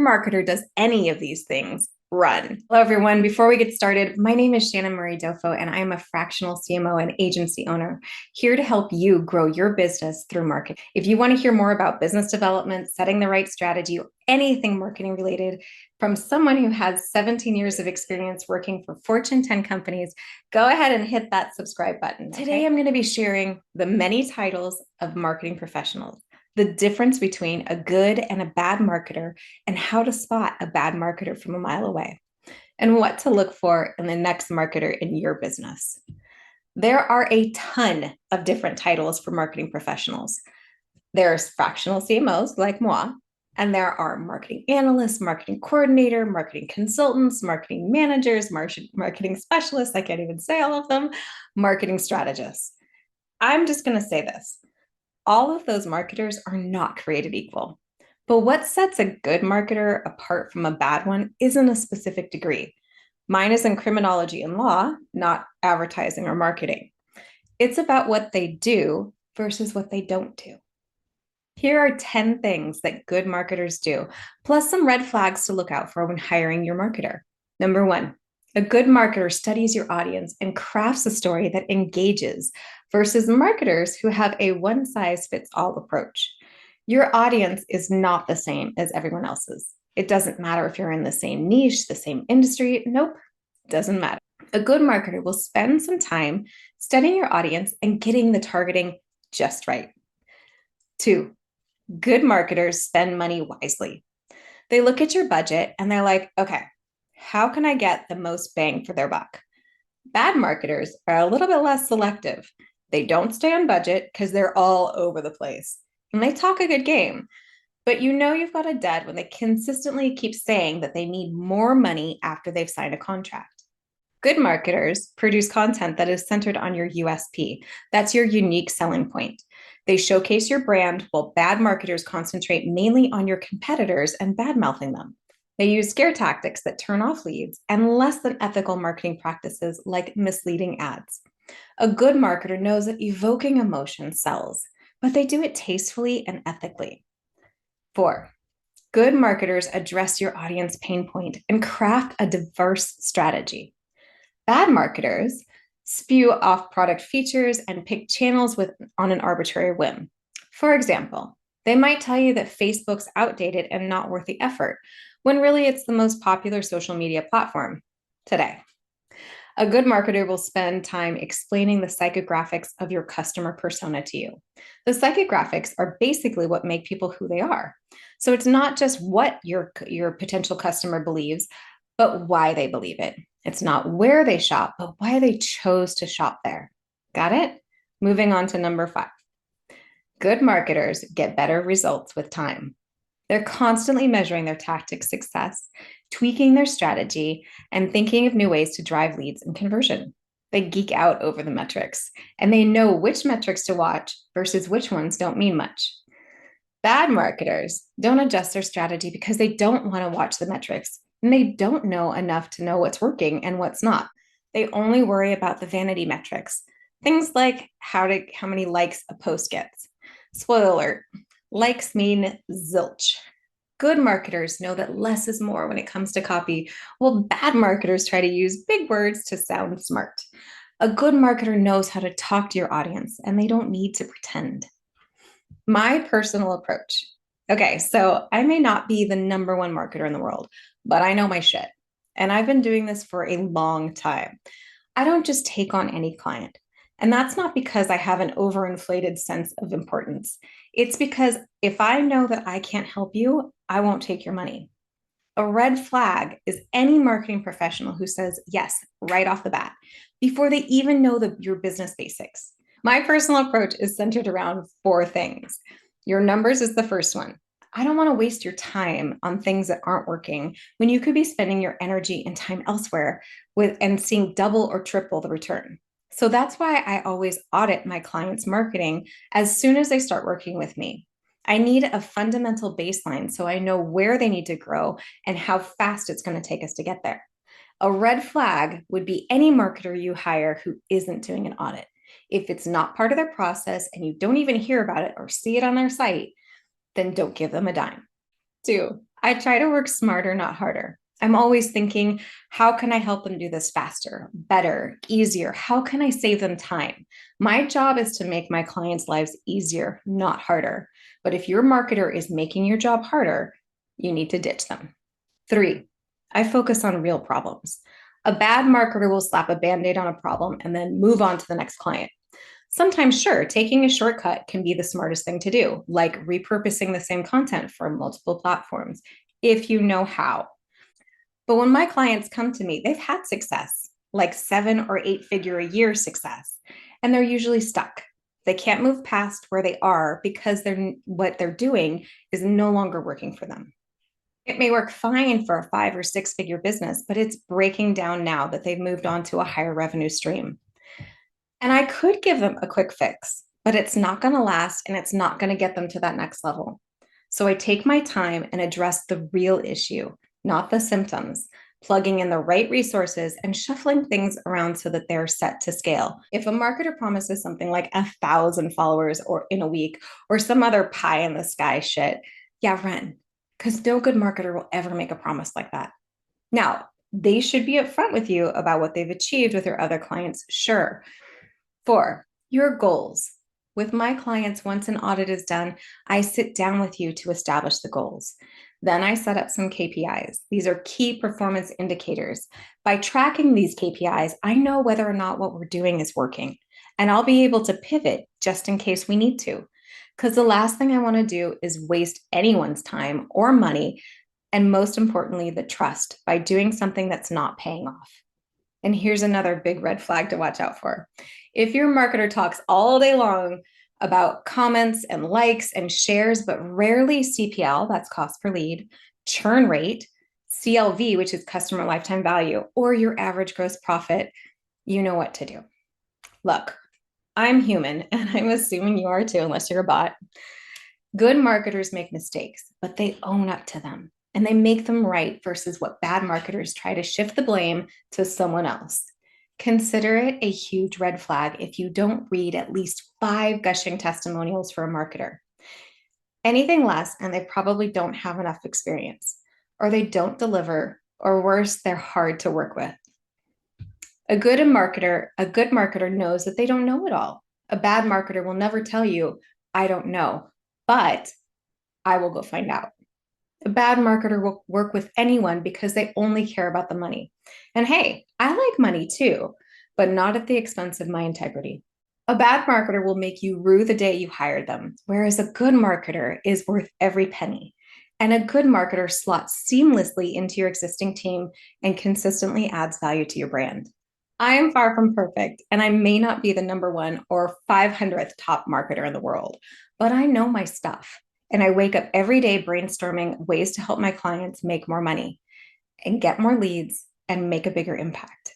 marketer does any of these things, run. Hello, everyone. Before we get started, my name is Murray-Doffo, and I am a fractional CMO and agency owner here to help you grow your business through marketing. If you want to hear more about business development, setting the right strategy, or anything marketing related from someone who has 17 years of experience working for Fortune 10 companies, go ahead and hit that subscribe button. Okay? Today, I'm going to be sharing the many titles of marketing professionals, the difference between a good and a bad marketer, and how to spot a bad marketer from a mile away, and what to look for in the next marketer in your business. There are a ton of different titles for marketing professionals. There's fractional CMOs like moi, and there are marketing analysts, marketing coordinator, marketing consultants, marketing managers, marketing specialists, I can't even say all of them, marketing strategists. I'm just going to say this. All of those marketers are not created equal. But what sets a good marketer apart from a bad one isn't a specific degree. Mine is in criminology and law, not advertising or marketing. It's about what they do versus what they don't do. Here are 10 things that good marketers do, plus some red flags to look out for when hiring your marketer. Number 1, a good marketer studies your audience and crafts a story that engages versus marketers who have a one-size-fits-all approach. Your audience is not the same as everyone else's. It doesn't matter if you're in the same niche, the same industry. Nope, doesn't matter. A good marketer will spend some time studying your audience and getting the targeting just right. 2, good marketers spend money wisely. They look at your budget and they're like, okay, how can I get the most bang for their buck? Bad marketers are a little bit less selective. They don't stay on budget because they're all over the place. And they talk a good game, but you know you've got a dud when they consistently keep saying that they need more money after they've signed a contract. Good marketers produce content that is centered on your USP. That's your unique selling point. They showcase your brand, while bad marketers concentrate mainly on your competitors and bad-mouthing them. They use scare tactics that turn off leads and less than ethical marketing practices like misleading ads. A good marketer knows that evoking emotion sells, but they do it tastefully and ethically. 4, good marketers address your audience pain point and craft a diverse strategy. Bad marketers spew off product features and pick channels on an arbitrary whim. For example, they might tell you that Facebook's outdated and not worth the effort, when really it's the most popular social media platform today. A good marketer will spend time explaining the psychographics of your customer persona to you. The psychographics are basically what make people who they are. So it's not just what your potential customer believes, but why they believe it. It's not where they shop, but why they chose to shop there. Got it? Moving on to number 5. Good marketers get better results with time. They're constantly measuring their tactic success, tweaking their strategy, and thinking of new ways to drive leads and conversion. They geek out over the metrics, and they know which metrics to watch versus which ones don't mean much. Bad marketers don't adjust their strategy because they don't want to watch the metrics, and they don't know enough to know what's working and what's not. They only worry about the vanity metrics, things like how many likes a post gets. Spoiler alert, likes mean zilch. Good marketers know that less is more when it comes to copy, while bad marketers try to use big words to sound smart. A good marketer knows how to talk to your audience, and they don't need to pretend. My personal approach. Okay, so I may not be the number one marketer in the world, but I know my shit. And I've been doing this for a long time. I don't just take on any client. And that's not because I have an overinflated sense of importance. It's because if I know that I can't help you, I won't take your money. A red flag is any marketing professional who says yes right off the bat before they even know your business basics. My personal approach is centered around 4 things. Your numbers is the first one. I don't want to waste your time on things that aren't working when you could be spending your energy and time elsewhere and seeing double or triple the return. So that's why I always audit my clients' marketing as soon as they start working with me. I need a fundamental baseline so I know where they need to grow and how fast it's going to take us to get there. A red flag would be any marketer you hire who isn't doing an audit. If it's not part of their process and you don't even hear about it or see it on their site, then don't give them a dime. 2, I try to work smarter, not harder. I'm always thinking, how can I help them do this faster, better, easier? How can I save them time? My job is to make my clients' lives easier, not harder. But if your marketer is making your job harder, you need to ditch them. 3, I focus on real problems. A bad marketer will slap a band-aid on a problem and then move on to the next client. Sometimes, sure, taking a shortcut can be the smartest thing to do, like repurposing the same content for multiple platforms, if you know how. But when my clients come to me, they've had success, like 7 or 8 figure a year success, and they're usually stuck. They can't move past where they are because what they're doing is no longer working for them. It may work fine for a 5 or 6 figure business, but it's breaking down now that they've moved on to a higher revenue stream. And I could give them a quick fix, but it's not going to last and it's not going to get them to that next level. So I take my time and address the real issue, not the symptoms, plugging in the right resources and shuffling things around so that they're set to scale. If a marketer promises something like 1,000 followers or in a week or some other pie in the sky shit, yeah, run. Because no good marketer will ever make a promise like that. Now, they should be upfront with you about what they've achieved with their other clients, sure. 4, your goals. With my clients, once an audit is done, I sit down with you to establish the goals. Then I set up some KPIs. These are key performance indicators. By tracking these KPIs, I know whether or not what we're doing is working, and I'll be able to pivot just in case we need to. Because the last thing I want to do is waste anyone's time or money, and most importantly, the trust by doing something that's not paying off. And here's another big red flag to watch out for. If your marketer talks all day long about comments and likes and shares, but rarely CPL, that's cost per lead, churn rate, CLV, which is customer lifetime value, or your average gross profit, you know what to do. Look, I'm human, and I'm assuming you are too, unless you're a bot. Good marketers make mistakes, but they own up to them and they make them right versus what bad marketers try to shift the blame to someone else. Consider it a huge red flag if you don't read at least 5 gushing testimonials for a marketer. Anything less, and they probably don't have enough experience, or they don't deliver, or worse, they're hard to work with. A good marketer knows that they don't know it all. A bad marketer will never tell you, I don't know, but I will go find out. A bad marketer will work with anyone because they only care about the money. And hey, I like money too, but not at the expense of my integrity. A bad marketer will make you rue the day you hired them, whereas a good marketer is worth every penny. And a good marketer slots seamlessly into your existing team and consistently adds value to your brand. I am far from perfect, and I may not be the #1 or 500th top marketer in the world, but I know my stuff. And I wake up every day brainstorming ways to help my clients make more money and get more leads and make a bigger impact.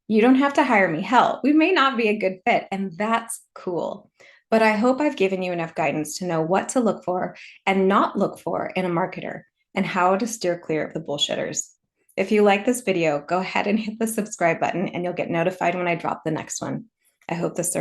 You don't have to hire me. Hell, we may not be a good fit, and that's cool. But I hope I've given you enough guidance to know what to look for and not look for in a marketer and how to steer clear of the bullshitters. If you like this video, go ahead and hit the subscribe button and you'll get notified when I drop the next one. I hope this serves.